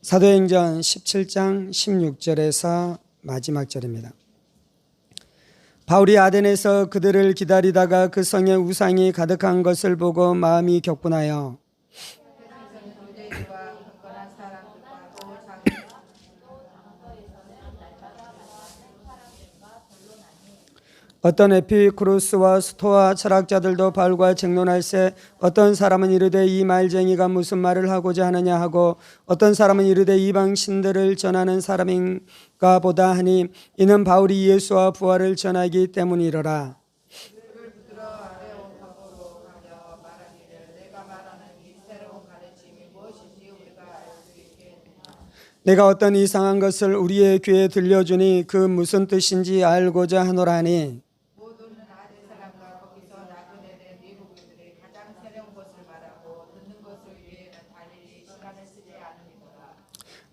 사도행전 17장 16절에서 마지막 절입니다. 바울이 아덴에서 그들을 기다리다가 그 성에 우상이 가득한 것을 보고 마음이 격분하여 어떤 에피쿠로스와 스토아 철학자들도 바울과 쟁론할세 어떤 사람은 이르되 이 말쟁이가 무슨 말을 하고자 하느냐 하고 어떤 사람은 이르되 이방 신들을 전하는 사람인가 보다 하니 이는 바울이 예수와 부활을 전하기 때문이로라. 내가 어떤 이상한 것을 우리의 귀에 들려주니 그 무슨 뜻인지 알고자 하노라니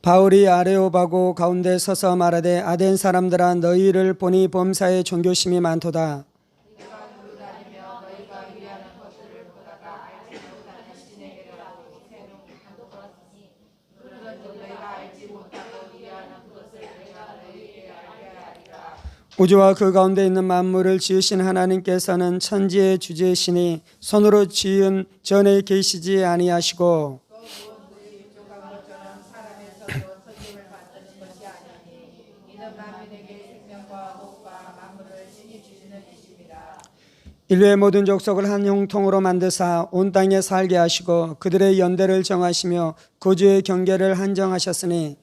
바울이 아레오바고 가운데 서서 말하되 아덴 사람들아 너희를 보니 범사에 종교심이 많도다. 우주와 그 가운데 있는 만물을 지으신 하나님께서는 천지의 주제시니 손으로 지은 전에 계시지 아니하시고 인류의 모든 족속을 한 형통으로 만드사 온 땅에 살게 하시고 그들의 연대를 정하시며 거주의 경계를 한정하셨으니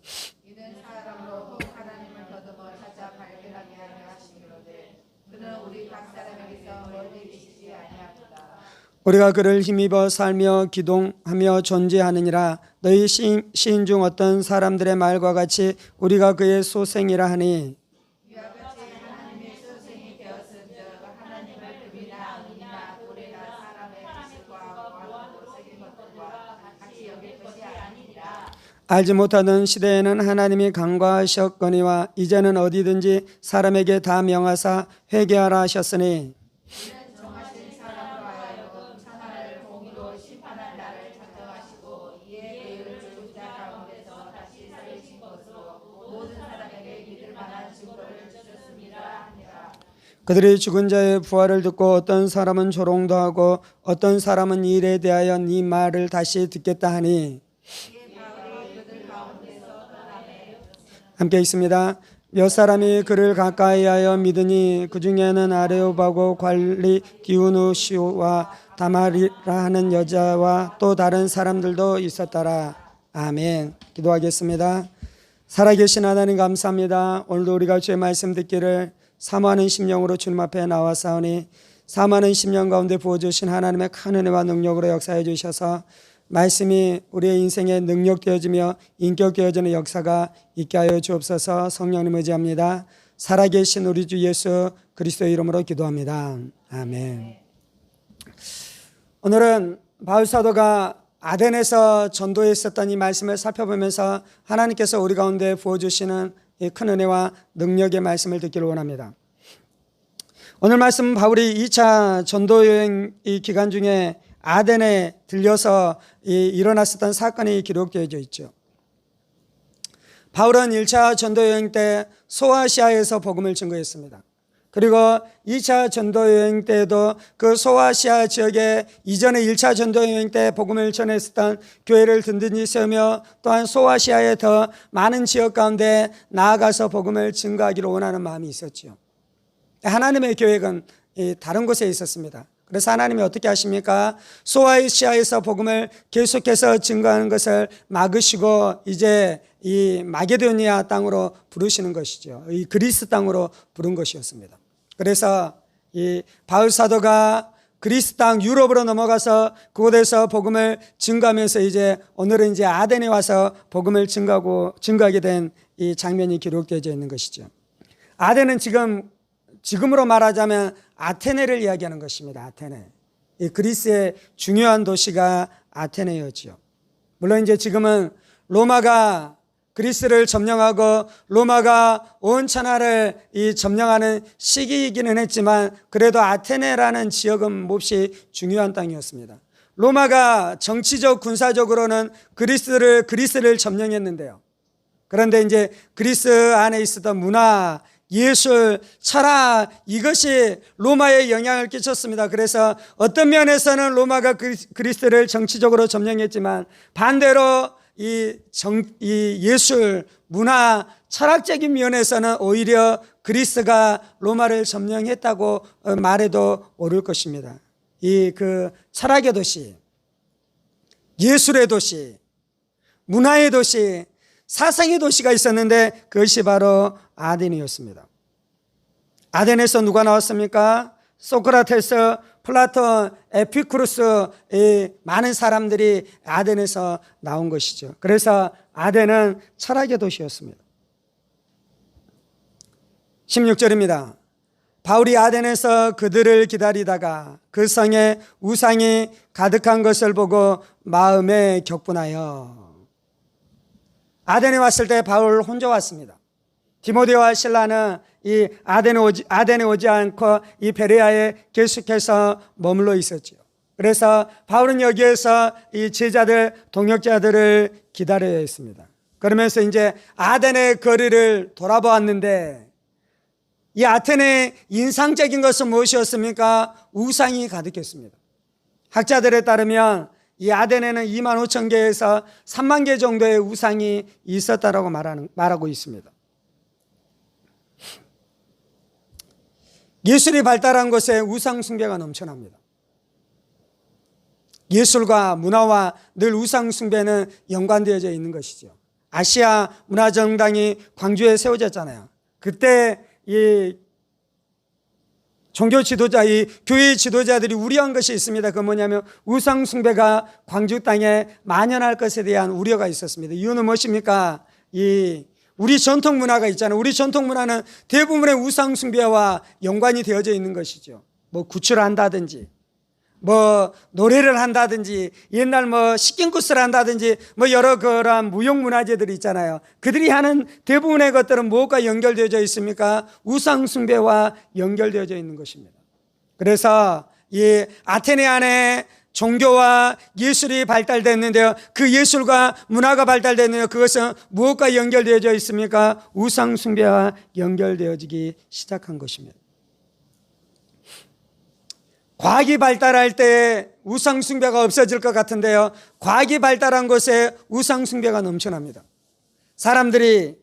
우리가 그를 힘입어 살며 기동하며 존재하느니라. 너희 시인 중 어떤 사람들의 말과 같이 우리가 그의 소생이라 하니 알지 못하던 시대에는 하나님이 간과하셨거니와 이제는 어디든지 사람에게 다 명하사 회개하라 하셨으니 그들이 죽은 자의 부활을 듣고 어떤 사람은 조롱도 하고 어떤 사람은 이 일에 대하여 네 말을 다시 듣겠다 하니 함께 있습니다. 몇 사람이 그를 가까이하여 믿으니 그 중에는 아레오바고 관리 디우누시오와 다마리라 하는 여자와 또 다른 사람들도 있었더라. 아멘. 기도하겠습니다. 살아계신 하나님 감사합니다. 오늘도 우리가 주의 말씀 듣기를 사모하는 심령으로 주님 앞에 나와사오니 사모하는 심령 가운데 부어주신 하나님의 큰 은혜와 능력으로 역사해 주셔서 말씀이 우리의 인생에 능력되어지며 인격되어지는 역사가 있게 하여 주옵소서. 성령님 의지합니다. 살아계신 우리 주 예수 그리스도의 이름으로 기도합니다. 아멘. 오늘은 바울 사도가 아덴에서 전도했었던 이 말씀을 살펴보면서 하나님께서 우리 가운데 부어주시는 이 큰 은혜와 능력의 말씀을 듣기를 원합니다. 오늘 말씀 바울이 2차 전도여행 이 기간 중에 아덴에 들려서 일어났었던 사건이 기록되어져 있죠. 바울은 1차 전도여행 때 소아시아에서 복음을 증거했습니다. 그리고 2차 전도여행 때도 그 소아시아 지역에 이전에 1차 전도여행 때 복음을 전했었던 교회를 든든히 세우며 또한 소아시아의 더 많은 지역 가운데 나아가서 복음을 증거하기를 원하는 마음이 있었죠. 하나님의 계획은 다른 곳에 있었습니다. 그래서 하나님이 어떻게 하십니까? 소아시아에서 복음을 계속해서 증거하는 것을 막으시고 이제 이 마게도니아 땅으로 부르시는 것이죠. 이 그리스 땅으로 부른 것이었습니다. 그래서 이 바울 사도가 그리스 땅 유럽으로 넘어가서 그곳에서 복음을 증거하면서 이제 오늘은 이제 아덴에 와서 복음을 증거하게 된 이 장면이 기록되어져 있는 것이죠. 아덴은 지금으로 말하자면 아테네를 이야기하는 것입니다. 아테네. 이 그리스의 중요한 도시가 아테네였죠. 물론 이제 지금은 로마가 그리스를 점령하고 로마가 온 천하를 점령하는 시기이기는 했지만 그래도 아테네라는 지역은 몹시 중요한 땅이었습니다. 로마가 정치적 군사적으로는 그리스를 점령했는데요. 그런데 이제 그리스 안에 있었던 문화, 예술, 철학, 이것이 로마에 영향을 끼쳤습니다. 그래서 어떤 면에서는 로마가 그리스를 정치적으로 점령했지만 반대로 이 예술, 문화, 철학적인 면에서는 오히려 그리스가 로마를 점령했다고 말해도 옳을 것입니다. 이 철학의 도시, 예술의 도시, 문화의 도시, 사상의 도시가 있었는데 그것이 바로 아덴이었습니다. 아덴에서 누가 나왔습니까? 소크라테스, 플라톤, 에피쿠루스, 많은 사람들이 아덴에서 나온 것이죠. 그래서 아덴은 철학의 도시였습니다. 16절입니다. 바울이 아덴에서 그들을 기다리다가 그 성에 우상이 가득한 것을 보고 마음에 격분하여. 아덴에 왔을 때 바울 혼자 왔습니다. 디모데와 실라는 이 아덴에 오지 않고 이 베레아에 계속해서 머물러 있었죠. 그래서 바울은 여기에서 이 제자들, 동역자들을 기다려야 했습니다. 그러면서 이제 아덴의 거리를 돌아보았는데 이 아테네의 인상적인 것은 무엇이었습니까? 우상이 가득했습니다. 학자들에 따르면 이 아덴에는 2만 5천 개에서 3만 개 정도의 우상이 있었다라고 말하고 있습니다. 예술이 발달한 곳에 우상 숭배가 넘쳐납니다. 예술과 문화와 늘 우상 숭배는 연관되어져 있는 것이죠. 아시아 문화정당이 광주에 세워졌잖아요. 그때 이 종교 지도자, 이 교회 지도자들이 우려한 것이 있습니다. 그건 뭐냐면 우상 숭배가 광주 땅에 만연할 것에 대한 우려가 있었습니다. 이유는 무엇입니까? 우리 전통 문화가 있잖아요. 우리 전통 문화는 대부분의 우상 숭배와 연관이 되어져 있는 것이죠. 뭐 구출을 한다든지, 뭐 노래를 한다든지, 옛날 뭐 식긴굿을 한다든지, 뭐 여러 그런 무형문화재들이 있잖아요. 그들이 하는 대부분의 것들은 무엇과 연결되어져 있습니까? 우상 숭배와 연결되어져 있는 것입니다. 그래서 이 아테네 안에 종교와 예술이 발달됐는데요. 그 예술과 문화가 발달됐는데요. 그것은 무엇과 연결되어져 있습니까? 우상 숭배와 연결되어지기 시작한 것입니다. 과학이 발달할 때 우상 숭배가 없어질 것 같은데요. 과학이 발달한 곳에 우상 숭배가 넘쳐납니다. 사람들이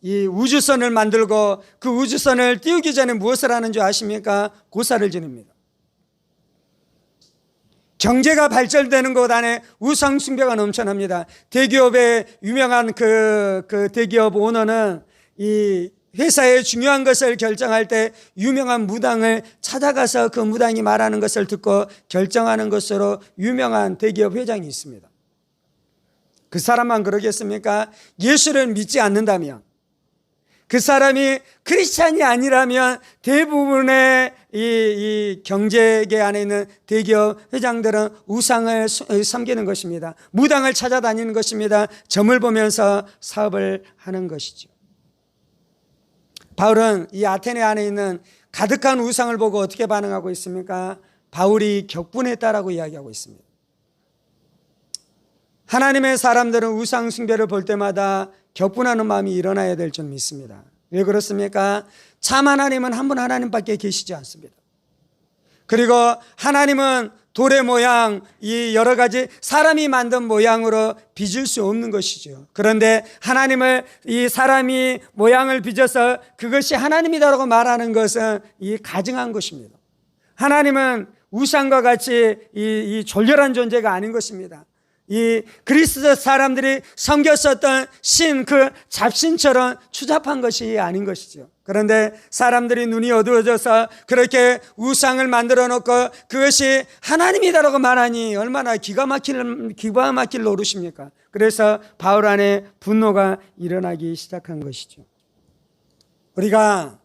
이 우주선을 만들고 그 우주선을 띄우기 전에 무엇을 하는 줄 아십니까? 고사를 지냅니다. 경제가 발전되는 곳 안에 우상 숭배가 넘쳐납니다. 대기업의 유명한 그 대기업 오너는 이 회사의 중요한 것을 결정할 때 유명한 무당을 찾아가서 그 무당이 말하는 것을 듣고 결정하는 것으로 유명한 대기업 회장이 있습니다. 그 사람만 그러겠습니까? 예수를 믿지 않는다면, 그 사람이 크리스찬이 아니라면 대부분의 이 경제계 안에 있는 대기업 회장들은 우상을 섬기는 것입니다. 무당을 찾아다니는 것입니다. 점을 보면서 사업을 하는 것이죠. 바울은 이 아테네 안에 있는 가득한 우상을 보고 어떻게 반응하고 있습니까? 바울이 격분했다라고 이야기하고 있습니다. 하나님의 사람들은 우상 숭배를 볼 때마다 격분하는 마음이 일어나야 될 줄 믿습니다. 왜 그렇습니까? 참 하나님은 한 분 하나님밖에 계시지 않습니다. 그리고 하나님은 돌의 모양, 이 여러 가지 사람이 만든 모양으로 빚을 수 없는 것이죠. 그런데 하나님을 이 사람이 모양을 빚어서 그것이 하나님이다라고 말하는 것은 이 가증한 것입니다. 하나님은 우상과 같이 이 졸렬한 존재가 아닌 것입니다. 이 그리스 사람들이 섬겼었던 신, 그 잡신처럼 추잡한 것이 아닌 것이죠. 그런데 사람들이 눈이 어두워져서 그렇게 우상을 만들어 놓고 그것이 하나님이다라고 말하니 얼마나 기가 막힐 노릇입니까? 그래서 바울 안에 분노가 일어나기 시작한 것이죠. 우리가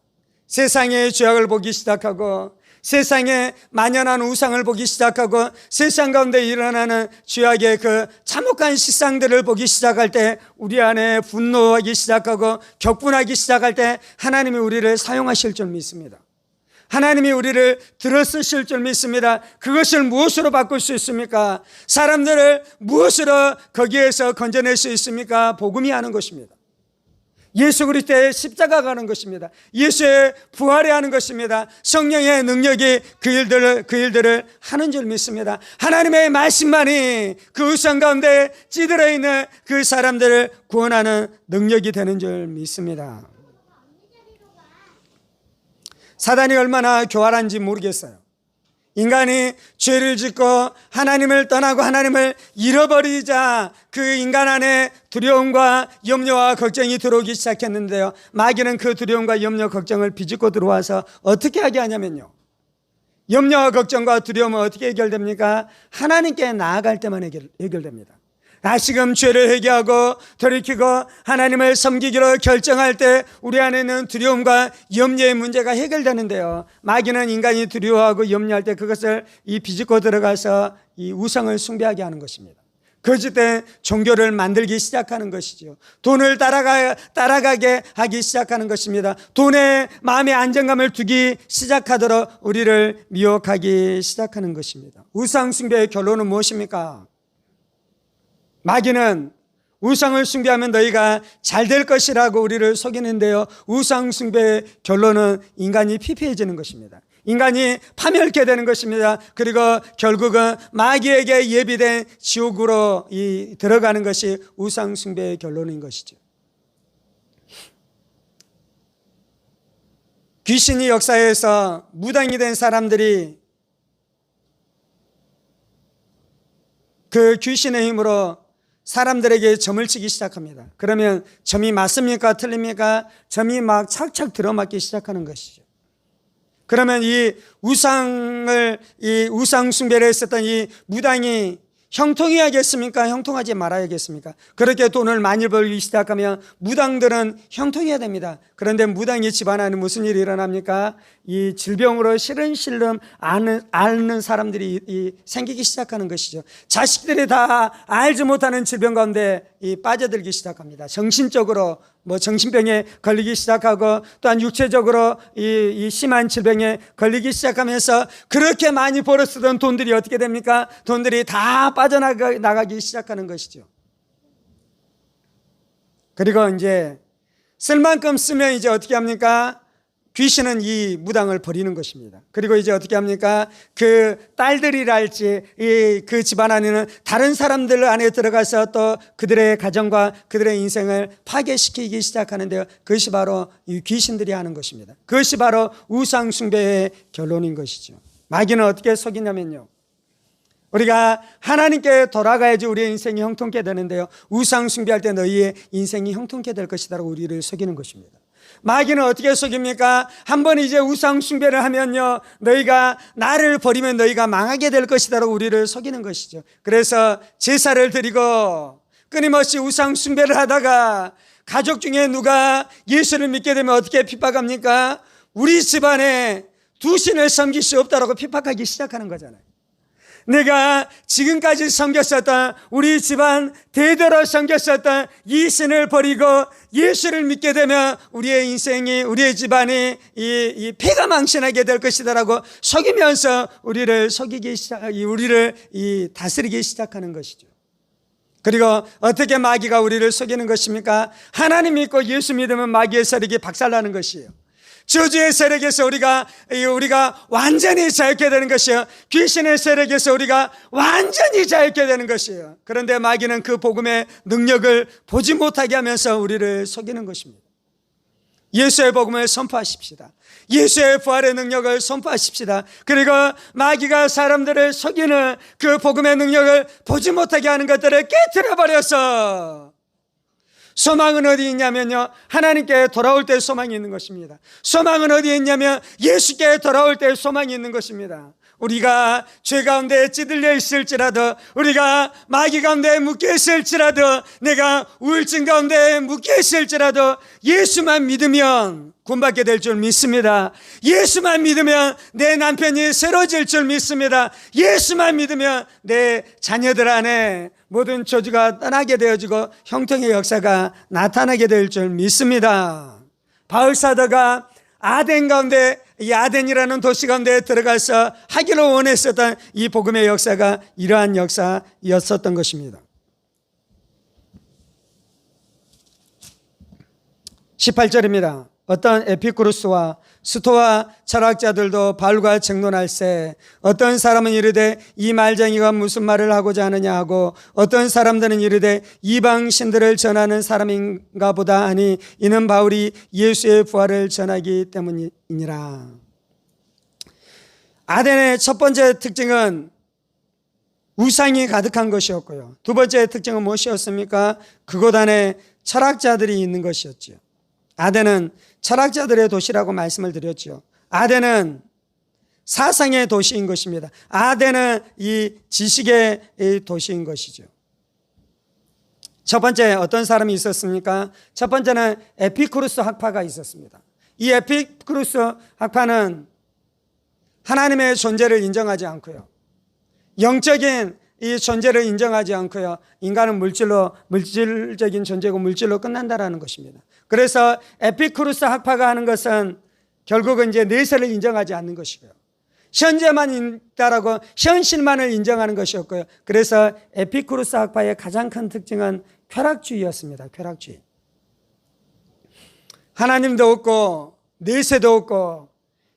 세상의 죄악을 보기 시작하고 세상에 만연한 우상을 보기 시작하고 세상 가운데 일어나는 죄악의 그 참혹한 실상들을 보기 시작할 때 우리 안에 분노하기 시작하고 격분하기 시작할 때 하나님이 우리를 사용하실 줄 믿습니다. 하나님이 우리를 들어쓰실 줄 믿습니다. 그것을 무엇으로 바꿀 수 있습니까? 사람들을 무엇으로 거기에서 건져낼 수 있습니까? 복음이 하는 것입니다. 예수 그리스도의 십자가가 하는 것입니다. 예수의 부활이 하는 것입니다. 성령의 능력이 그 일들을 하는 줄 믿습니다. 하나님의 말씀만이 그 우상 가운데 찌들어 있는 그 사람들을 구원하는 능력이 되는 줄 믿습니다. 사단이 얼마나 교활한지 모르겠어요. 인간이 죄를 짓고 하나님을 떠나고 하나님을 잃어버리자 그 인간 안에 두려움과 염려와 걱정이 들어오기 시작했는데요, 마귀는 그 두려움과 염려, 걱정을 비집고 들어와서 어떻게 하게 하냐면요, 염려와 걱정과 두려움은 어떻게 해결됩니까? 하나님께 나아갈 때만 해결됩니다. 다시금 죄를 회개하고 돌이키고 하나님을 섬기기로 결정할 때 우리 안에 있는 두려움과 염려의 문제가 해결되는데요, 마귀는 인간이 두려워하고 염려할 때 그것을 비집고 들어가서 이 우상을 숭배하게 하는 것입니다. 그때 종교를 만들기 시작하는 것이죠. 돈을 따라가게 하기 시작하는 것입니다. 돈에 마음의 안정감을 두기 시작하도록 우리를 미혹하기 시작하는 것입니다. 우상 숭배의 결론은 무엇입니까? 마귀는 우상을 숭배하면 너희가 잘 될 것이라고 우리를 속이는데요, 우상 숭배의 결론은 인간이 피폐해지는 것입니다. 인간이 파멸케 되는 것입니다. 그리고 결국은 마귀에게 예비된 지옥으로 들어가는 것이 우상 숭배의 결론인 것이죠. 귀신이 역사에서 무당이 된 사람들이 그 귀신의 힘으로 사람들에게 점을 치기 시작합니다. 그러면 점이 맞습니까? 틀립니까? 점이 막 착착 들어맞기 시작하는 것이죠. 그러면 이 우상 숭배를 했었던 이 무당이 형통해야겠습니까? 형통하지 말아야겠습니까? 그렇게 돈을 많이 벌기 시작하면 무당들은 형통해야 됩니다. 그런데 무당의 집안 안에 무슨 일이 일어납니까? 이 질병으로 시름시름 앓는 사람들이 생기기 시작하는 것이죠. 자식들이 다 알지 못하는 질병 가운데 빠져들기 시작합니다. 정신적으로 정신병에 걸리기 시작하고 또한 육체적으로 이 심한 질병에 걸리기 시작하면서 그렇게 많이 벌었던 돈들이 어떻게 됩니까? 돈들이 다 빠져나가기 시작하는 것이죠. 그리고 이제 쓸 만큼 쓰면 이제 어떻게 합니까? 귀신은 이 무당을 버리는 것입니다. 그리고 이제 어떻게 합니까? 그 딸들이랄지 그 집안 안에는 다른 사람들 안에 들어가서 또 그들의 가정과 그들의 인생을 파괴시키기 시작하는데요, 그것이 바로 이 귀신들이 하는 것입니다. 그것이 바로 우상 숭배의 결론인 것이죠. 마귀는 어떻게 속이냐면요, 우리가 하나님께 돌아가야지 우리의 인생이 형통케 되는데요, 우상 숭배할 때 너희의 인생이 형통케 될 것이다라고 우리를 속이는 것입니다. 마귀는 어떻게 속입니까? 한번 이제 우상 숭배를 하면요, 너희가 나를 버리면 너희가 망하게 될 것이다라고 우리를 속이는 것이죠. 그래서 제사를 드리고 끊임없이 우상 숭배를 하다가 가족 중에 누가 예수를 믿게 되면 어떻게 핍박합니까? 우리 집안에 두 신을 섬길 수 없다라고 핍박하기 시작하는 거잖아요. 내가 지금까지 섬겼었던 우리 집안 대대로 섬겼었던 이 신을 버리고 예수를 믿게 되면 우리의 인생이, 우리의 집안이 이 폐가 망신하게 될 것이다라고 속이면서 우리를 다스리기 시작하는 것이죠. 그리고 어떻게 마귀가 우리를 속이는 것입니까? 하나님 믿고 예수 믿으면 마귀의 세력이 박살나는 것이에요. 저주의 세력에서 우리가 완전히 자유케 되는 것이요, 귀신의 세력에서 우리가 완전히 자유케 되는 것이에요. 그런데 마귀는 그 복음의 능력을 보지 못하게 하면서 우리를 속이는 것입니다. 예수의 복음을 선포하십시다. 예수의 부활의 능력을 선포하십시다. 그리고 마귀가 사람들을 속이는 그 복음의 능력을 보지 못하게 하는 것들을 깨트려버려서 소망은 어디 있냐면요, 하나님께 돌아올 때 소망이 있는 것입니다. 소망은 어디에 있냐면 예수께 돌아올 때 소망이 있는 것입니다. 우리가 죄 가운데 찌들려 있을지라도, 우리가 마귀 가운데 묶여 있을지라도, 내가 우울증 가운데 묶여 있을지라도 예수만 믿으면 구원받게 될 줄 믿습니다. 예수만 믿으면 내 남편이 새로워질 줄 믿습니다. 예수만 믿으면 내 자녀들 안에 모든 저주가 떠나게 되어지고 형통의 역사가 나타나게 될 줄 믿습니다. 바울 사도가 아덴 가운데, 이 아덴이라는 도시 가운데 들어가서 하기를 원했었던 이 복음의 역사가 이러한 역사였었던 것입니다. 18절입니다. 어떤 에피쿠루스와 스토아 철학자들도 바울과争논할세 어떤 사람은 이르되 이 말쟁이가 무슨 말을 하고자 하느냐 하고 어떤 사람들은 이르되 이방 신들을 전하는 사람인가 보다 하니 이는 바울이 예수의 부활을 전하기 때문이니라. 아덴의 첫 번째 특징은 우상이 가득한 것이었고요. 두 번째 특징은 무엇이었습니까? 그곳 안에 철학자들이 있는 것이었죠. 아덴은 철학자들의 도시라고 말씀을 드렸죠. 아덴은 사상의 도시인 것입니다. 아덴은 이 지식의 도시인 것이죠. 첫 번째 어떤 사람이 있었습니까? 첫 번째는 에피쿠루스 학파가 있었습니다. 이 에피쿠루스 학파는 하나님의 존재를 인정하지 않고요, 영적인 이 존재를 인정하지 않고요, 인간은 물질적인 존재고 물질로 끝난다라는 것입니다. 그래서 에피쿠루스 학파가 하는 것은 결국은 이제 내세를 인정하지 않는 것이고요, 현재만 있다라고 현실만을 인정하는 것이었고요. 그래서 에피쿠루스 학파의 가장 큰 특징은 쾌락주의였습니다. 쾌락주의. 하나님도 없고 내세도 없고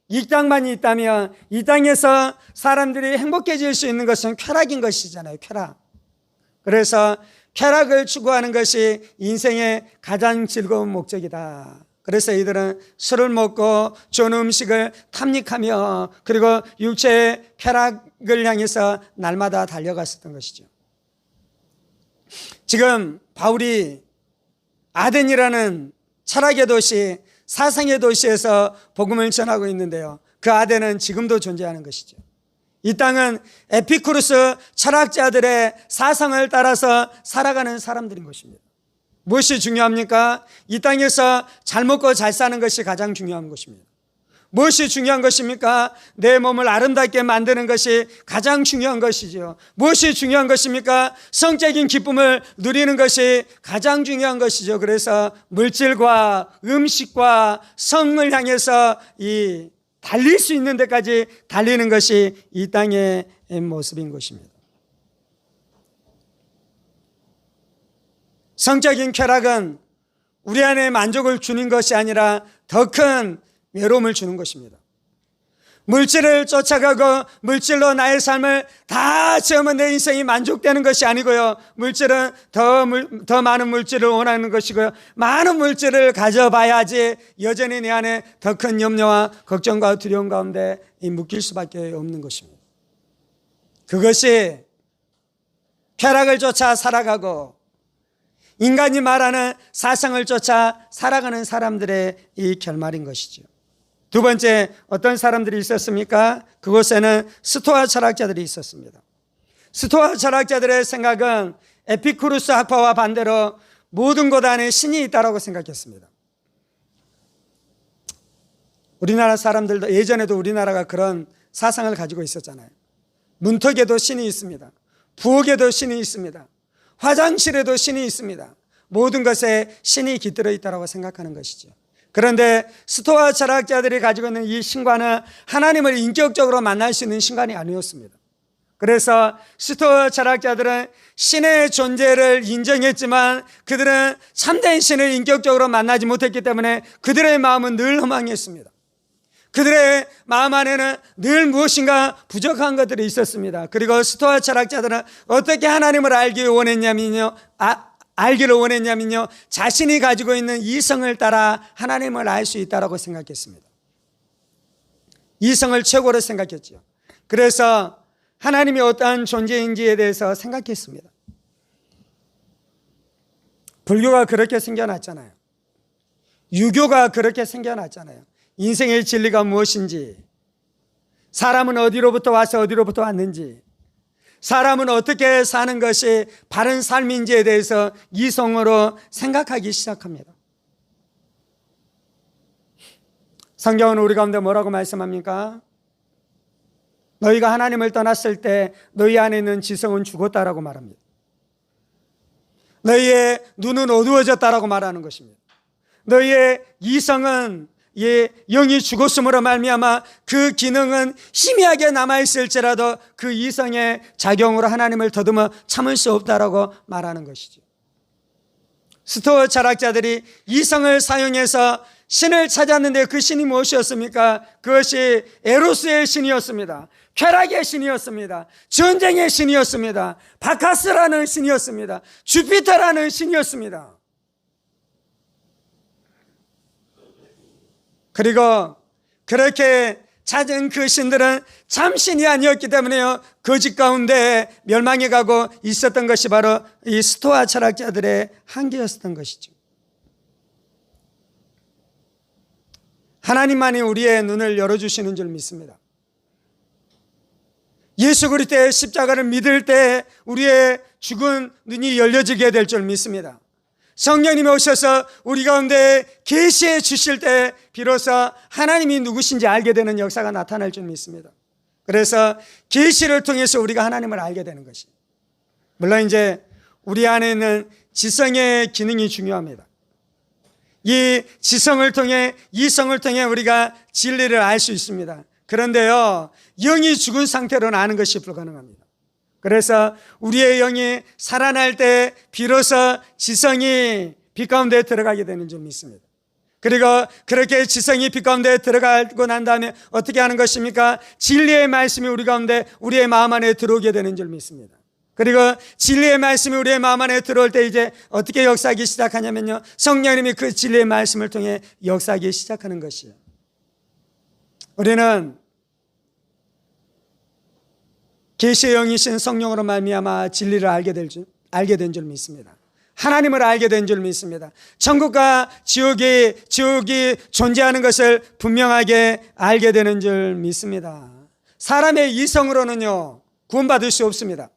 이 땅만 있다면 이 땅에서 사람들이 행복해질 수 있는 것은 쾌락인 것이잖아요. 쾌락. 그래서 쾌락을 추구하는 것이 인생의 가장 즐거운 목적이다. 그래서 이들은 술을 먹고 좋은 음식을 탐닉하며 그리고 육체의 쾌락을 향해서 날마다 달려갔었던 것이죠. 지금 바울이 아덴이라는 철학의 도시, 사상의 도시에서 복음을 전하고 있는데요, 그 아덴은 지금도 존재하는 것이죠. 이 땅은 에피쿠루스 철학자들의 사상을 따라서 살아가는 사람들인 것입니다. 무엇이 중요합니까? 이 땅에서 잘 먹고 잘 사는 것이 가장 중요한 것입니다. 무엇이 중요한 것입니까? 내 몸을 아름답게 만드는 것이 가장 중요한 것이죠. 무엇이 중요한 것입니까? 성적인 기쁨을 누리는 것이 가장 중요한 것이죠. 그래서 물질과 음식과 성을 향해서 이 달릴 수 있는 데까지 달리는 것이 이 땅의 모습인 것입니다. 성적인 쾌락은 우리 안에 만족을 주는 것이 아니라 더 큰 외로움을 주는 것입니다. 물질을 쫓아가고 물질로 나의 삶을 다 채우면 내 인생이 만족되는 것이 아니고요, 물질은 더 많은 물질을 원하는 것이고요, 많은 물질을 가져봐야지 여전히 내 안에 더 큰 염려와 걱정과 두려움 가운데 묶일 수밖에 없는 것입니다. 그것이 쾌락을 쫓아 살아가고 인간이 말하는 사상을 쫓아 살아가는 사람들의 이 결말인 것이죠. 두 번째 어떤 사람들이 있었습니까? 그곳에는 스토아 철학자들이 있었습니다. 스토아 철학자들의 생각은 에피쿠루스 학파와 반대로 모든 것 안에 신이 있다고 생각했습니다. 우리나라 사람들도 예전에도 우리나라가 그런 사상을 가지고 있었잖아요. 문턱에도 신이 있습니다. 부엌에도 신이 있습니다. 화장실에도 신이 있습니다. 모든 것에 신이 깃들어 있다고 생각하는 것이죠. 그런데 스토아 철학자들이 가지고 있는 이 신과는 하나님을 인격적으로 만날 수 있는 신관이 아니었습니다. 그래서 스토아 철학자들은 신의 존재를 인정했지만 그들은 참된 신을 인격적으로 만나지 못했기 때문에 그들의 마음은 늘 허망했습니다. 그들의 마음 안에는 늘 무엇인가 부족한 것들이 있었습니다. 그리고 스토아 철학자들은 어떻게 하나님을 알기를 원했냐면요, 자신이 가지고 있는 이성을 따라 하나님을 알 수 있다고 생각했습니다. 이성을 최고로 생각했죠. 그래서 하나님이 어떠한 존재인지에 대해서 생각했습니다. 불교가 그렇게 생겨났잖아요. 유교가 그렇게 생겨났잖아요. 인생의 진리가 무엇인지, 사람은 어디로부터 와서 어디로부터 왔는지, 사람은 어떻게 사는 것이 바른 삶인지에 대해서 이성으로 생각하기 시작합니다. 성경은 우리 가운데 뭐라고 말씀합니까? 너희가 하나님을 떠났을 때 너희 안에 있는 지성은 죽었다라고 말합니다. 너희의 눈은 어두워졌다라고 말하는 것입니다. 너희의 이성은 이 영이 죽었음으로 말미암아 그 기능은 희미하게 남아있을지라도 그 이성의 작용으로 하나님을 더듬어 참을 수 없다라고 말하는 것이죠. 스토아 철학자들이 이성을 사용해서 신을 찾았는데 그 신이 무엇이었습니까? 그것이 에로스의 신이었습니다. 쾌락의 신이었습니다. 전쟁의 신이었습니다. 바카스라는 신이었습니다. 주피터라는 신이었습니다. 그리고 그렇게 찾은 그 신들은 참신이 아니었기 때문에요, 거짓 가운데 멸망해 가고 있었던 것이 바로 이 스토아 철학자들의 한계였던 것이죠. 하나님만이 우리의 눈을 열어주시는 줄 믿습니다. 예수 그리스도의 십자가를 믿을 때 우리의 죽은 눈이 열려지게 될 줄 믿습니다. 성령님이 오셔서 우리 가운데 계시해 주실 때 비로소 하나님이 누구신지 알게 되는 역사가 나타날 줄 믿습니다. 그래서 계시를 통해서 우리가 하나님을 알게 되는 것이, 물론 이제 우리 안에 있는 지성의 기능이 중요합니다. 이 지성을 통해, 이성을 통해 우리가 진리를 알 수 있습니다. 그런데요, 영이 죽은 상태로는 아는 것이 불가능합니다. 그래서 우리의 영이 살아날 때 비로소 지성이 빛 가운데 들어가게 되는 줄 믿습니다. 그리고 그렇게 지성이 빛 가운데 들어가고 난 다음에 어떻게 하는 것입니까? 진리의 말씀이 우리 가운데, 우리의 마음 안에 들어오게 되는 줄 믿습니다. 그리고 진리의 말씀이 우리의 마음 안에 들어올 때 이제 어떻게 역사하기 시작하냐면요, 성령님이 그 진리의 말씀을 통해 역사하기 시작하는 것이에요. 우리는 계시의 영이신 성령으로 말미암아 진리를 알게 된 줄 믿습니다. 하나님을 알게 된 줄 믿습니다. 천국과 지옥이 존재하는 것을 분명하게 알게 되는 줄 믿습니다. 사람의 이성으로는요, 구원받을 수 없습니다.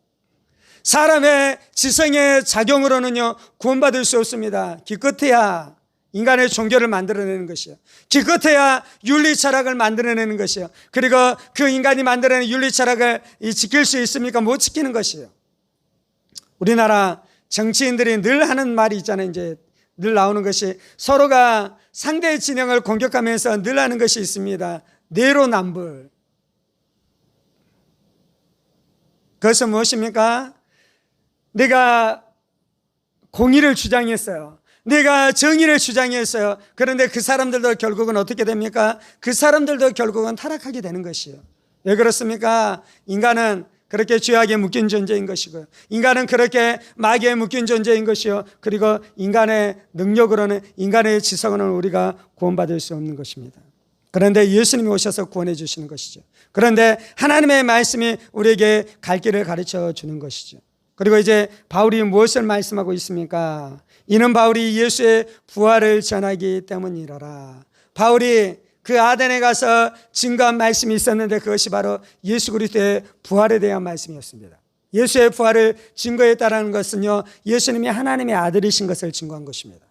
사람의 지성의 작용으로는요, 구원받을 수 없습니다. 기껏해야 인간의 종교를 만들어내는 것이요, 기껏해야 윤리 철학을 만들어내는 것이요, 그리고 그 인간이 만들어낸 윤리 철학을 지킬 수 있습니까? 못 지키는 것이요. 우리나라 정치인들이 늘 하는 말이 있잖아요. 이제 늘 나오는 것이, 서로가 상대의 진영을 공격하면서 늘 하는 것이 있습니다. 내로남불. 그것은 무엇입니까? 내가 공의를 주장했어요. 내가 정의를 주장했어요. 그런데 그 사람들도 결국은 어떻게 됩니까? 그 사람들도 결국은 타락하게 되는 것이에요. 왜 그렇습니까? 인간은 그렇게 죄악에 묶인 존재인 것이고요, 인간은 그렇게 마귀에 묶인 존재인 것이요, 그리고 인간의 능력으로는, 인간의 지성으로는 우리가 구원받을 수 없는 것입니다. 그런데 예수님이 오셔서 구원해 주시는 것이죠. 그런데 하나님의 말씀이 우리에게 갈 길을 가르쳐 주는 것이죠. 그리고 이제 바울이 무엇을 말씀하고 있습니까? 이는 바울이 예수의 부활을 전하기 때문이라라. 바울이 그 아덴에 가서 증거한 말씀이 있었는데 그것이 바로 예수 그리스도의 부활에 대한 말씀이었습니다. 예수의 부활을 증거했다는 것은요, 예수님이 하나님의 아들이신 것을 증거한 것입니다.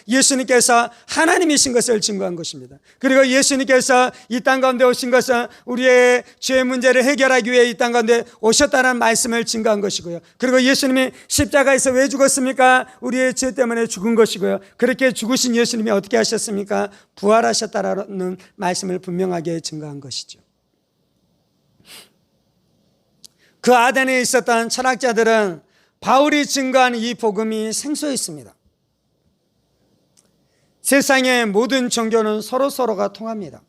예수님께서 하나님이신 것을 증거한 것입니다. 그리고 예수님께서 이 땅 가운데 오신 것은 우리의 죄 문제를 해결하기 위해 이 땅 가운데 오셨다는 말씀을 증거한 것이고요. 그리고 예수님이 십자가에서 왜 죽었습니까? 우리의 죄 때문에 죽은 것이고요. 그렇게 죽으신 예수님이 어떻게 하셨습니까? 부활하셨다라는 말씀을 분명하게 증거한 것이죠. 그 아덴에 있었던 철학자들은 바울이 증거한 이 복음이 생소했습니다. 세상의 모든 종교는 서로가 통합니다.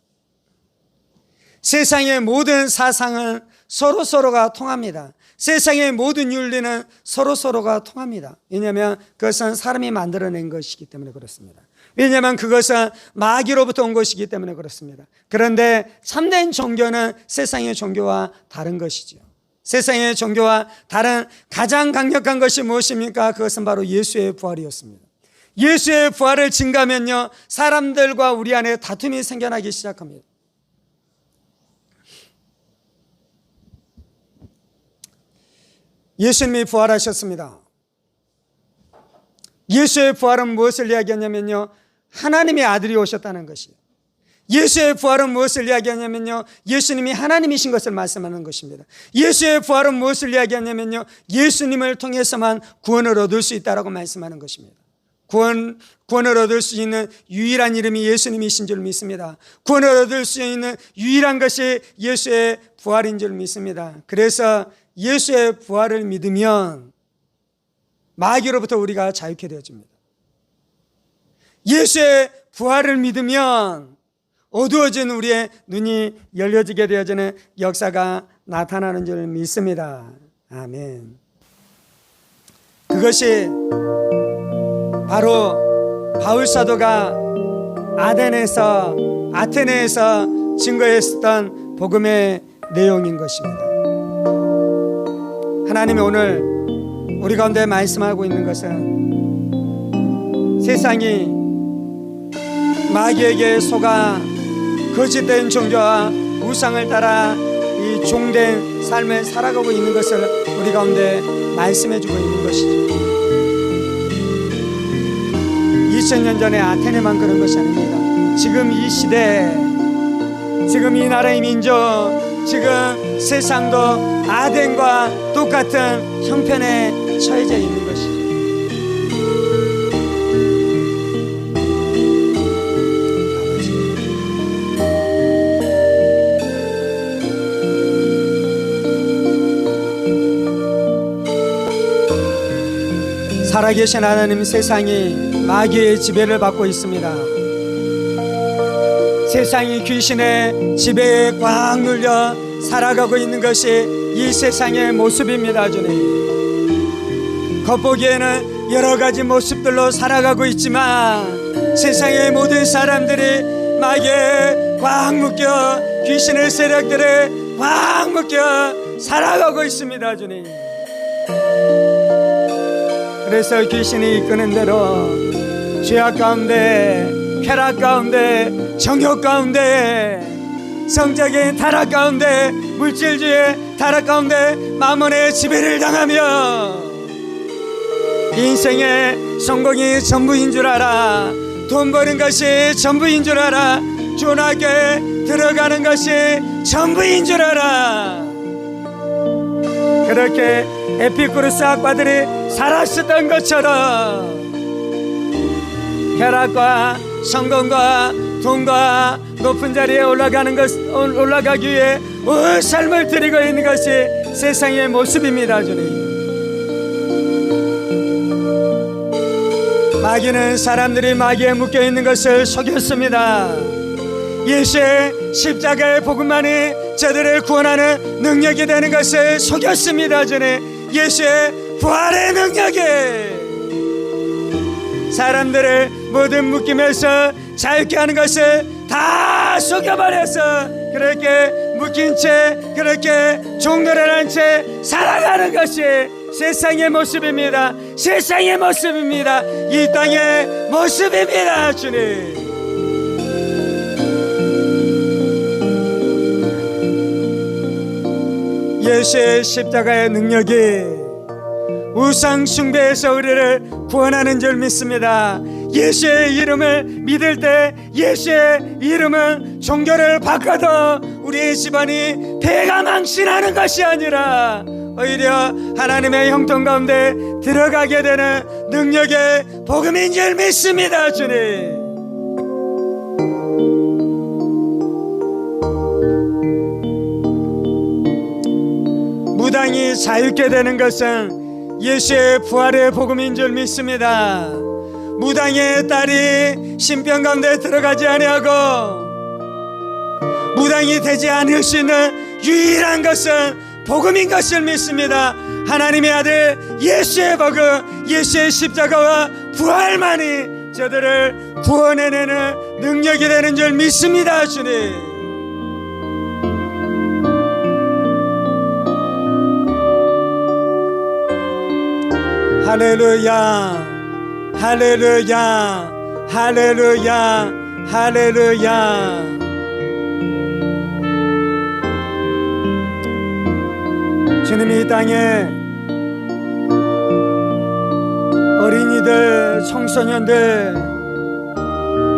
세상의 모든 사상은 서로가 통합니다. 세상의 모든 윤리는 서로가 통합니다. 왜냐하면 그것은 사람이 만들어낸 것이기 때문에 그렇습니다. 왜냐하면 그것은 마귀로부터 온 것이기 때문에 그렇습니다. 그런데 참된 종교는 세상의 종교와 다른 것이죠. 세상의 종교와 다른 가장 강력한 것이 무엇입니까? 그것은 바로 예수의 부활이었습니다. 예수의 부활을 증가하면요, 사람들과 우리 안에 다툼이 생겨나기 시작합니다. 예수님이 부활하셨습니다. 예수의 부활은 무엇을 이야기하냐면요, 하나님의 아들이 오셨다는 것이에요. 예수의 부활은 무엇을 이야기하냐면요, 예수님이 하나님이신 것을 말씀하는 것입니다. 예수의 부활은 무엇을 이야기하냐면요, 예수님을 통해서만 구원을 얻을 수 있다라고 말씀하는 것입니다. 구원을 얻을 수 있는 유일한 이름이 예수님이신 줄 믿습니다. 구원을 얻을 수 있는 유일한 것이 예수의 부활인 줄 믿습니다. 그래서 예수의 부활을 믿으면 마귀로부터 우리가 자유케 되어집니다. 예수의 부활을 믿으면 어두워진 우리의 눈이 열려지게 되어지는 역사가 나타나는 줄 믿습니다. 아멘. 그것이 바로 바울 사도가 아테네에서 증거했었던 복음의 내용인 것입니다. 하나님이 오늘 우리 가운데 말씀하고 있는 것은 세상이 마귀에게 속아 거짓된 종교와 우상을 따라 이 종된 삶을 살아가고 있는 것을 우리 가운데 말씀해주고 있는 것이죠. 2000년 전에 아테네만 그런 것이 아닙니다. 지금 이 시대, 지금 이 나라의 민족, 지금 세상도 아덴과 똑같은 형편에 처해져 있는 것이죠. 살아계신 하나님, 세상이 마귀의 지배를 받고 있습니다. 세상이 귀신의 지배에 꽉 눌려 살아가고 있는 것이 이 세상의 모습입니다. 주님, 겉보기에는 여러 가지 모습들로 살아가고 있지만 세상의 모든 사람들이 마귀에 꽉 묶여 귀신의 세력들에 꽉 묶여 살아가고 있습니다. 주님, 그래서 귀신이 이끄는 대로 죄악 가운데, 쾌락 가운데, 정욕 가운데, 성적인 타락 가운데, 물질주의 타락 가운데 마몬의 지배를 당하며 인생의 성공이 전부인 줄 알아, 돈 버는 것이 전부인 줄 알아, 좋은 학교에 들어가는 것이 전부인 줄 알아, 그렇게 에피쿠르스 학파들이 살았었던 것처럼 쾌락과 성공과 돈과 높은 자리에 올라가기 위해 온 삶을 드리고 있는 것이 세상의 모습입니다. 주님, 마귀는 사람들이 마귀에 묶여있는 것을 속였습니다. 예수의 십자가의 복음만이 저들을 구원하는 능력이 되는 것을 속였습니다. 주님, 예수의 부활의 능력에 사람들을 모든 묶임에서 자유케 하는 것을 다 속여버려서 그렇게 묶인 채, 그렇게 종노릇한 채 살아가는 것이 세상의 모습입니다. 세상의 모습입니다. 이 땅의 모습입니다. 주님, 예수의 십자가의 능력이 우상 숭배에서 우리를 구원하는 줄 믿습니다. 예수의 이름을 믿을 때 예수의 이름은 종교를 바꿔도 우리의 집안이 폐가 망신하는 것이 아니라 오히려 하나님의 형통 가운데 들어가게 되는 능력의 복음인 줄 믿습니다. 주님, 무당이 자유케 되는 것은 예수의 부활의 복음인 줄 믿습니다. 무당의 딸이 신병 가운데 들어가지 아니하고 무당이 되지 않을 수 있는 유일한 것은 복음인 것을 믿습니다. 하나님의 아들 예수의 복음, 예수의 십자가와 부활만이 저들을 구원해내는 능력이 되는 줄 믿습니다. 주님, 할렐루야, 할렐루야, 할렐루야, 할렐루야. 주님이 이 땅에 어린이들, 청소년들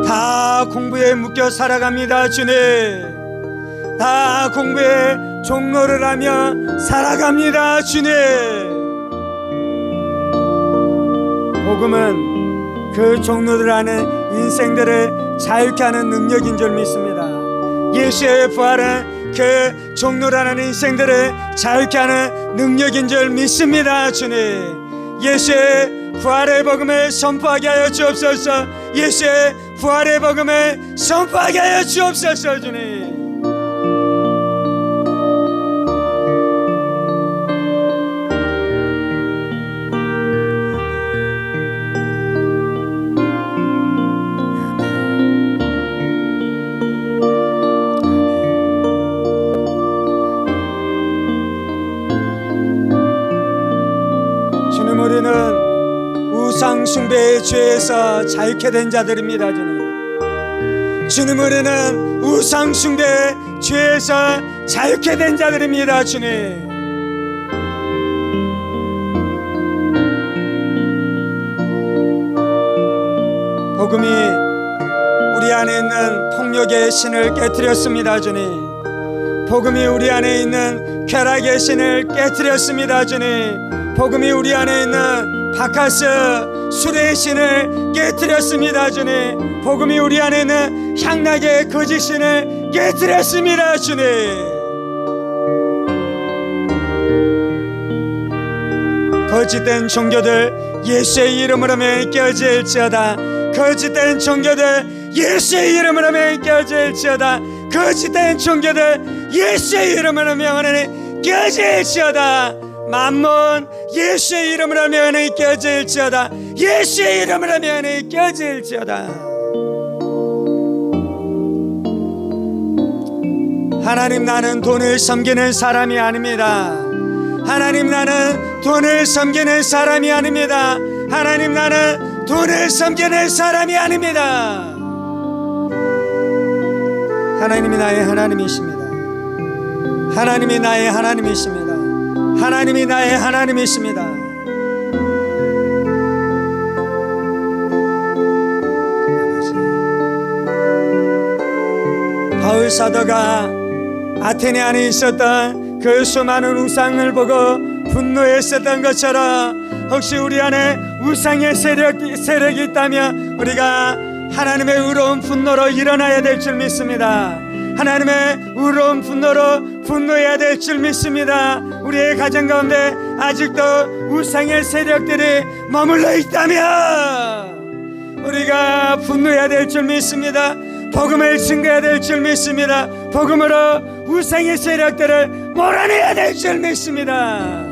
다 공부에 묶여 살아갑니다. 주님, 다 공부에 종로를 하며 살아갑니다. 주님, 복음은 그 종로를 하는 인생들을 자유케 하는 능력인 줄 믿습니다. 예수의 부활은 그 종로라는 인생들을 자유케 하는 능력인 줄 믿습니다. 주님, 예수의 부활의 복음을 선포하게 하여 주옵소서. 예수의 부활의 복음을 선포하게 하여 주옵소서. 주님, 우리는 우상 숭배의 죄에서 자유케 된 자들입니다. 주님, 우리는 우상 숭배의 죄에서 자유케 된 자들입니다. 주님, 복음이 우리 안에 있는 폭력의 신을 깨뜨렸습니다. 주님, 복음이 우리 안에 있는 쾌락의 신을 깨뜨렸습니다. 주님, 복음이 우리 안에 있는 바카스 술의 신을 깨뜨렸습니다. 주님, 복음이 우리 안에 있는 향락의 거짓 신을 깨뜨렸습니다. 주님, 거짓된 종교들 예수의 이름으로 깨어질지어다. 거짓된 종교들 예수의 이름으로 깨어질지어다. 거짓된 종교들 예수의 이름으로 명하니 깨어질지어다. 만몬 예수의 이름으로 명하니 깨어질지어다. 예수의 이름으로 명하니 깨어질지어다. 하나님, 나는 돈을 섬기는 사람이 아닙니다. 하나님, 나는 돈을 섬기는 사람이 아닙니다. 하나님, 나는 돈을 섬기는 사람이 아닙니다. 하나님이 나의 하나님이십니다. 하나님이 나의 하나님이십니다. 하나님이 나의 하나님이십니다. 바울 사도가 아테네 안에 있었던 그 수많은 우상을 보고 분노했었던 것처럼 혹시 우리 안에 우상의 세력이 있다면 우리가 하나님의 의로운 분노로 일어나야 될 줄 믿습니다. 하나님의 의로운 분노로 분노해야 될 줄 믿습니다. 우리의 가정 가운데 아직도 우상의 세력들이 머물러 있다면 우리가 분노해야 될 줄 믿습니다. 복음을 증거해야 될 줄 믿습니다. 복음으로 우상의 세력들을 몰아내야 될 줄 믿습니다.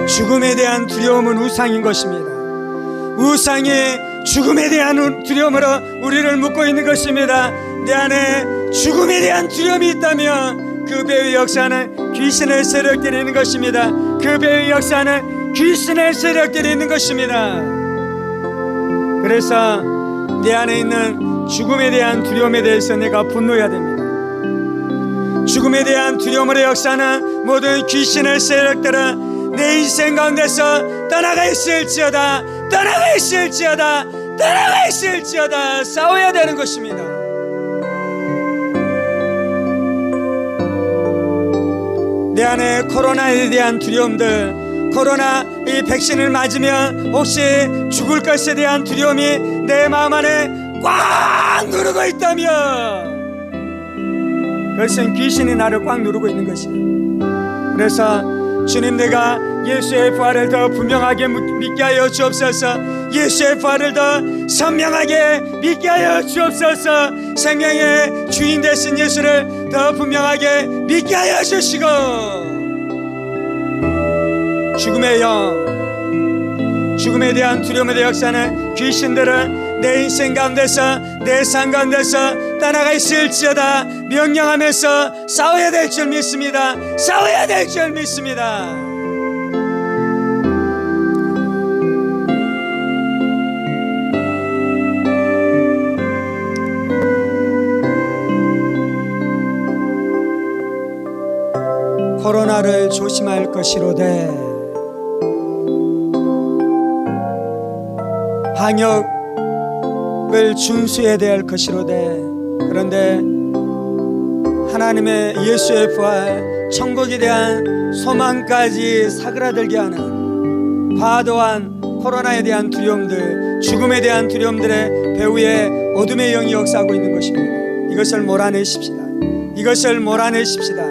죽음에 대한 두려움은 우상인 것입니다. 우상이 죽음에 대한 두려움으로 우리를 묶고 있는 것입니다. 내 안에 죽음에 대한 두려움이 있다면 그 배의 역사는 귀신의 세력들이 있는 것입니다. 그 배의 역사는 귀신의 세력들이 있는 것입니다. 그래서 내 안에 있는 죽음에 대한 두려움에 대해서 내가 분노해야 됩니다. 죽음에 대한 두려움의 역사는 모든 귀신의 세력들은 내 인생 가운데서 떠나가 있을지어다, 떠나가 있을지어다, 떠나가 있을지어다 싸워야 되는 것입니다. 내 안에 코로나에 대한 두려움들, 코로나 이 백신을 맞으면 혹시 죽을 것에 대한 두려움이 내 마음 안에 꽉 누르고 있다면 그것은 귀신이 나를 꽉 누르고 있는 것이에요. 그래서 주님, 내가 예수의 부활을 더 분명하게 믿게 하여 주옵소서. 예수의 부활을 더 선명하게 믿게 하여 주옵소서. 생명의 주인 되신 예수를 더 분명하게 믿게 하여 주시고, 죽음의 영, 죽음에 대한 두려움에 대한 역사는 귀신들은 내 인생 가운데서, 내 삶 가운데서 떠나가 있을지어다 명령하면서 싸워야 될 줄 믿습니다. 싸워야 될 줄 믿습니다. 코로나를 조심할 것이로되 방역 준수해야 될 것이로되, 그런데 하나님의 예수의 부활, 천국에 대한 소망까지 사그라들게 하는 과도한 코로나에 대한 두려움들, 죽음에 대한 두려움들의 배후에 어둠의 영이 역사하고 있는 것입니다. 이것을 몰아내십시다. 이것을 몰아내십시다.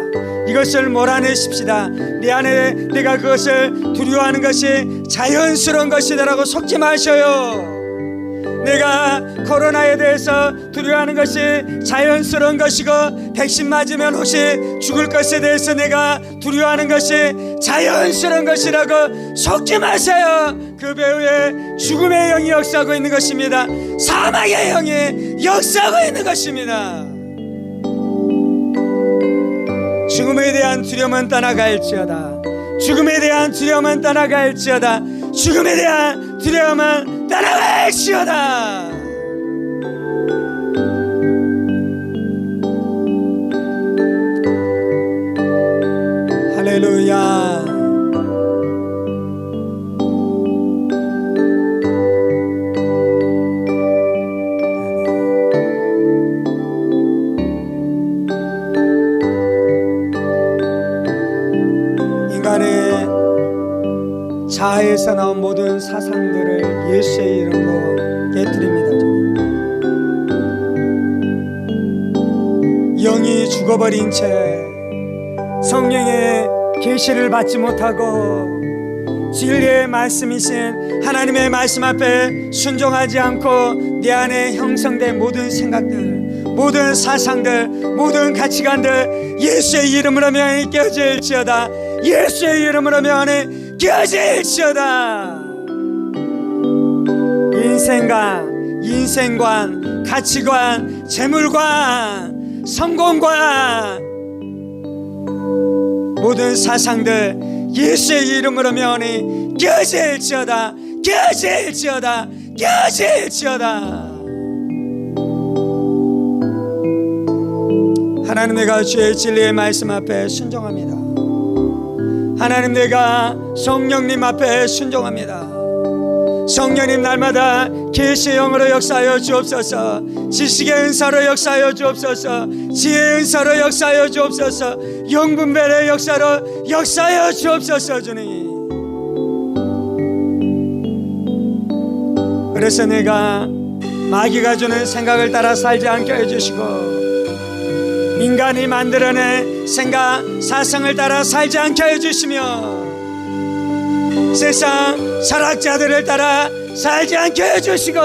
이것을 몰아내십시다. 내 안에 내가 그것을 두려워하는 것이 자연스러운 것이다라고 속지 마셔요. 내가 코로나에 대해서 두려워하는 것이 자연스러운 것이고, 백신 맞으면 혹시 죽을 것에 대해서 내가 두려워하는 것이 자연스러운 것이라고 속지 마세요. 그 배후에 죽음의 영이 역사하고 있는 것입니다. 사망의 영이 역사하고 있는 것입니다. 죽음에 대한 두려움은 떠나갈지어다. 죽음에 대한 두려움은 떠나갈지어다. 죽음에 대한 두려움은 떠나갈지어다. 할렐루야. 인간의 자아에서 나온 모든 사상들을 예수의 이름으로 깨뜨립니다. 영이 죽어버린 채 성령의 계시를 받지 못하고 진리의 말씀이신 하나님의 말씀 앞에 순종하지 않고 내 안에 형성된 모든 생각들, 모든 사상들, 모든 가치관들 예수의 이름으로 명이 깨어질지어다. 예수의 이름으로 명이 깨어질지어다. 인생관, 가치관, 재물관, 성공관, 모든 사상들 예수의 이름으로 명이 깨어질지어다. 깨어질지어다. 깨어질지어다. 하나님, 내가 주의 진리의 말씀 앞에 순종합니다. 하나님, 내가 성령님 앞에 순종합니다. 성령님, 날마다 계시의 영으로 역사하여 주옵소서. 지식의 은사로 역사하여 주옵소서. 지혜의 은사로 역사하여 주옵소서. 영분별의 역사로 역사하여 주옵소서. 주님, 그래서 내가 마귀가 주는 생각을 따라 살지 않게 해주시고, 인간이 만들어낸 생각, 사상을 따라 살지 않게 해주시며, 세상 철학자들을 따라 살지 않게 해주시고,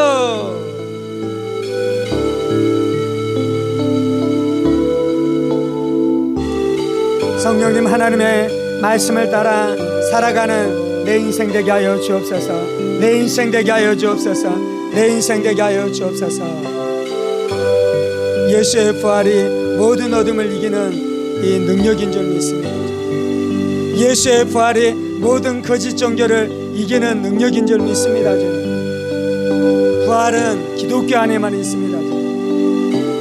성령님, 하나님의 말씀을 따라 살아가는 내 인생 되게 하여 주옵소서. 내 인생 되게 하여 주옵소서. 내 인생 되게 하여 주옵소서. 예수의 부활이 모든 어둠을 이기는 이 능력인 줄 믿습니다. 예수의 부활이 모든 거짓 종교를 이기는 능력인 줄 믿습니다. 부활은 기독교 안에만 있습니다.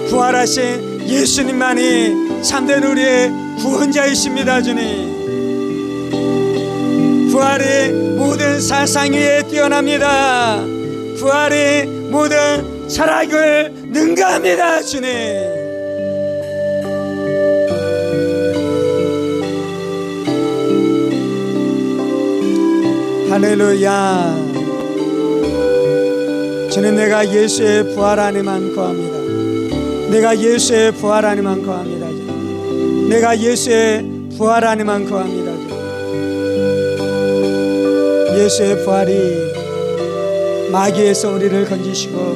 부활하신 예수님만이 참된 우리의 구원자이십니다. 주님, 부활이 모든 사상 위에 뛰어납니다. 부활이 모든 철학을 능가합니다. 주님, 할렐루야. 주님, 내가 예수의 부활 안에만 거합니다. 내가 예수의 부활 안에만 거합니다. 내가 예수의 부활 안에만 거합니다. 예수의 부활이 마귀에서 우리를 건지시고,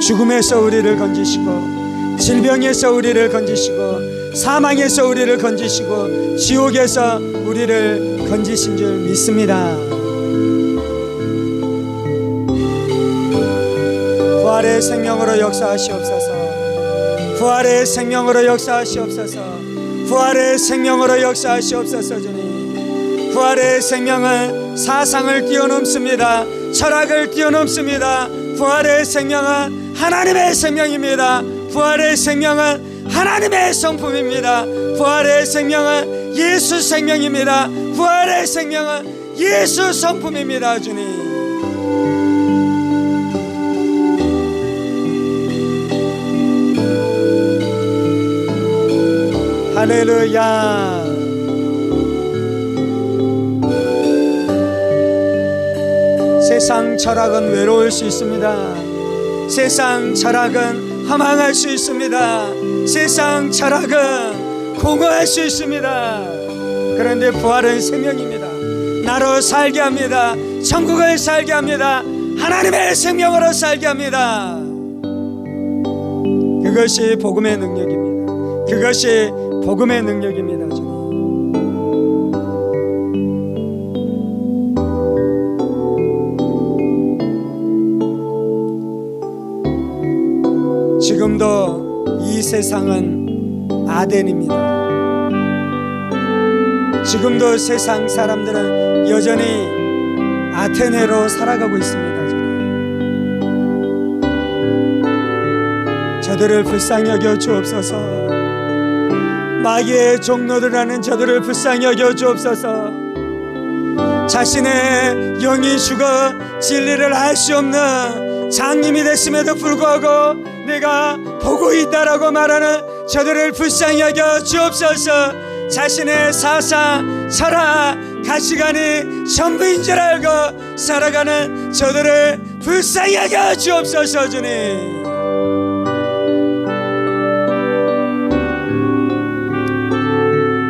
죽음에서 우리를 건지시고, 질병에서 우리를 건지시고, 사망에서 우리를 건지시고, 지옥에서 우리를 건지신 줄 믿습니다. 부활의 생명으로 역사하시옵소서. 부활의 생명으로 역사하시옵소서. 부활의 생명으로 역사하시옵소서. 주님, 부활의 생명은 사상을 뛰어넘습니다. 철학을 뛰어넘습니다. 부활의 생명은 하나님의 생명입니다. 부활의 생명은 하나님의 성품입니다. 부활의 생명은 예수 생명입니다. 부활의 생명은 예수 성품입니다. 주님, 할렐루야. 세상 철학은 외로울 수 있습니다. 세상 철학은 허망할 수 있습니다. 세상 철학은 공허할 수 있습니다. 그런데 부활은 생명입니다. 나로 살게 합니다. 천국을 살게 합니다. 하나님의 생명으로 살게 합니다. 그것이 복음의 능력입니다. 그것이 복음의 능력입니다. 지금도 이 세상은 아덴입니다. 지금도 세상 사람들은 여전히 아테네로 살아가고 있습니다. 저들을 불쌍히 여겨 주옵소서. 마귀의 종노들하는 저들을 불쌍히 여겨 주옵소서. 자신의 영이 죽어 진리를 알 수 없는 장님이 됐음에도 불구하고 내가 보고 있다라고 말하는 저들을 불쌍히 여겨 주옵소서. 자신의 사상, 철학, 가치관이 전부인 줄 알고 살아가는 저들을 불쌍히 여겨 주옵소서. 주님,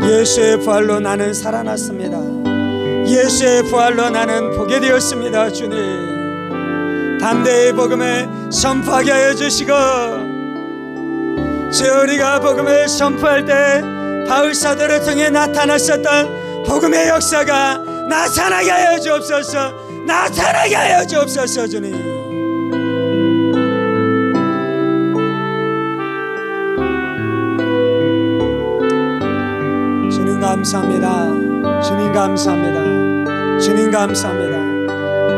예수의 부활로 나는 살아났습니다. 예수의 부활로 나는 보게 되었습니다. 주님, 담대히 복음을 선포하게 하여 주시고, 우리가 복음을 선포할 때 바울 사도를 통해 나타났었던 복음의 역사가 나타나게 하여 주옵소서. 나타나게 하여 주옵소서. 주님, 주님 감사합니다. 주님 감사합니다. 주님 감사합니다.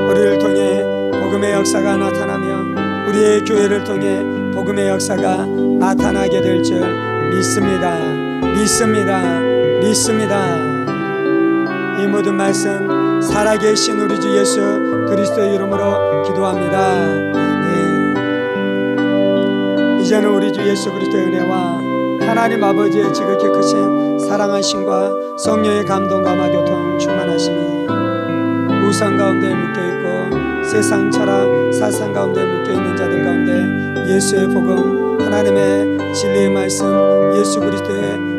우리를 통해 복음의 역사가 나타나며 우리의 교회를 통해 복음의 역사가 나타나게 될 줄 믿습니다. 믿습니다. 믿습니다. 이 모든 말씀 살아계신 우리 주 예수 그리스도의 이름으로 기도합니다. 아멘. 이제는 우리 주 예수 그리스도의 은혜와 하나님 아버지의 지극히 크신 사랑하심과 성령의 감동과 마교통 충만하심이 우상 가운데 묶여있고 세상 철학 사상 가운데 묶여있는 자들 가운데 예수의 복음, 하나님의 진리의 말씀, 예수 그리스도의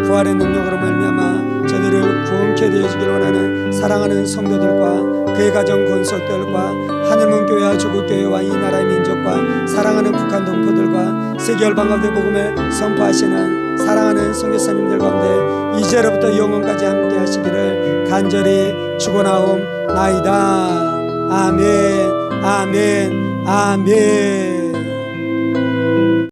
부활의 능력으로 말미암아 저들을 구원케 되어주길 원하는 사랑하는 성도들과 그의 가정 권속들과 하늘문교회와 조국교회와 이 나라의 민족과 사랑하는 북한 동포들과 세계 열방 가운데 복음을 선포하시는 사랑하는 선교사님들 가운데 이제로부터 영원까지 함께 하시기를 간절히 축원하옵나이다. 아멘, 아멘, 아멘.